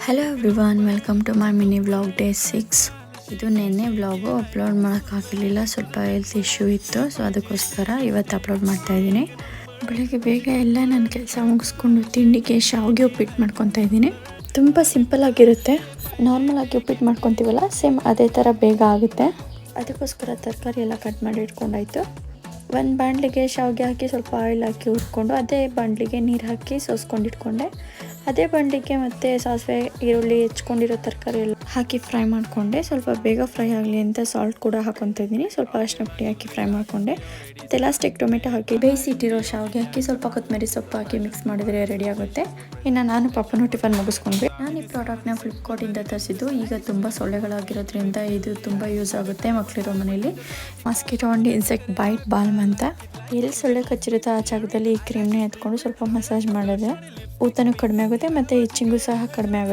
Hello everyone, welcome to my mini vlog day 6. ಇದು ನೆನ್ನೆ vlog upload ಮಾಡೋಕ್ಕಾಗಲಿಲ್ಲ, ಸ್ವಲ್ಪ ಹೆಲ್ತ್ ಇಶ್ಯೂ ಇತ್ತು. ಸೊ ಅದಕ್ಕೋಸ್ಕರ ಇವತ್ತು ಅಪ್ಲೋಡ್ ಮಾಡ್ತಾ ಇದ್ದೀನಿ. ಬೆಳಿಗ್ಗೆ ಬೇಗ ಎಲ್ಲ ನನ್ನ ಕೆಲಸ ಮುಗಿಸ್ಕೊಂಡು ತಿಂಡಿಗೆ ಶಾವಿಗೆ ಉಪ್ಪಿಟ್ಟು ಮಾಡ್ಕೊತಾ ಇದ್ದೀನಿ. ತುಂಬ ಸಿಂಪಲ್ ಆಗಿರುತ್ತೆ. ನಾರ್ಮಲ್ ಆಗಿ ಉಪ್ಪಿಟ್ಟು ಮಾಡ್ಕೊತೀವಲ್ಲ, ಸೇಮ್ ಅದೇ ಥರ ಬೇಗ ಆಗುತ್ತೆ. ಅದಕ್ಕೋಸ್ಕರ ತರಕಾರಿ ಎಲ್ಲ ಕಟ್ ಮಾಡಿ ಇಟ್ಕೊಂಡಾಯಿತು. ಒಂದು ಬಾಣಲಿಗೆ ಶಾವಿಗೆ ಹಾಕಿ ಸ್ವಲ್ಪ ಆಯಿಲ್ ಹಾಕಿ ಹುರ್ಕೊಂಡು, ಅದೇ ಬಾಣಲಿಗೆ ನೀರು ಹಾಕಿ ಸೋಸ್ಕೊಂಡು ಇಟ್ಕೊಂಡೆ. ಅದೇ ಬಾಣಲಿಗೆ ಮತ್ತು ಸಾಸಿವೆ, ಈರುಳ್ಳಿ, ಹೆಚ್ಕೊಂಡಿರೋ ತರಕಾರಿ ಎಲ್ಲ ಹಾಕಿ ಫ್ರೈ ಮಾಡಿಕೊಂಡೆ. ಸ್ವಲ್ಪ ಬೇಗ ಫ್ರೈ ಆಗಲಿ ಅಂತ ಸಾಲ್ಟ್ ಕೂಡ ಹಾಕ್ಕೊತಾ ಇದ್ದೀನಿ. ಸ್ವಲ್ಪ ಅರಿಶಿನ ಪುಡಿ ಹಾಕಿ ಫ್ರೈ ಮಾಡಿಕೊಂಡೆ. ಮತ್ತು ಲಾಸ್ಟಿಗೆ ಟೊಮೆಟೊ ಹಾಕಿ ಬೇಯಿಸಿಟ್ಟಿರೋ ಶಾವಿಗೆ ಹಾಕಿ ಸ್ವಲ್ಪ ಕೊತ್ತಂಬರಿ ಸೊಪ್ಪು ಹಾಕಿ ಮಿಕ್ಸ್ ಮಾಡಿದರೆ ರೆಡಿ ಆಗುತ್ತೆ. ಇನ್ನು ನಾನು ಪಾಪನೂ ಟಿಫನ್ ಮುಗಿಸ್ಕೊಂಡ್ವಿ. ನಾನು ಈ ಪ್ರಾಡಕ್ಟ್ನ ಫ್ಲಿಪ್ಕಾರ್ಟಿಂದ ತರಿಸಿದ್ದು. ಈಗ ತುಂಬ ಸೊಳ್ಳೆಗಳಾಗಿರೋದ್ರಿಂದ ಇದು ತುಂಬ ಯೂಸ್ ಆಗುತ್ತೆ ಮಕ್ಕಳಿರೋ ಮನೇಲಿ. ಮಾಸ್ಕಿಟೋ ಆ್ಯಂಡ್ ಇನ್ಸೆಕ್ಟ್ ಬೈಟ್ ಬಾಲ್ಮ್ ಅಂತ. ಎಲ್ಲಿ ಸೊಳ್ಳೆ ಕಚ್ಚಿರುತ್ತೆ ಆ ಜಾಗದಲ್ಲಿ ಈ ಕ್ರೀಮ್ನ ಎತ್ಕೊಂಡು ಸ್ವಲ್ಪ ಮಸಾಜ್ ಮಾಡಿದ್ರೆ ಊತನೂ ಕಡಿಮೆ ಆಗುತ್ತೆ ಮತ್ತು ಇಚ್ಚಿಂಗು ಸಹ ಕಡಿಮೆ ಆಗುತ್ತೆ.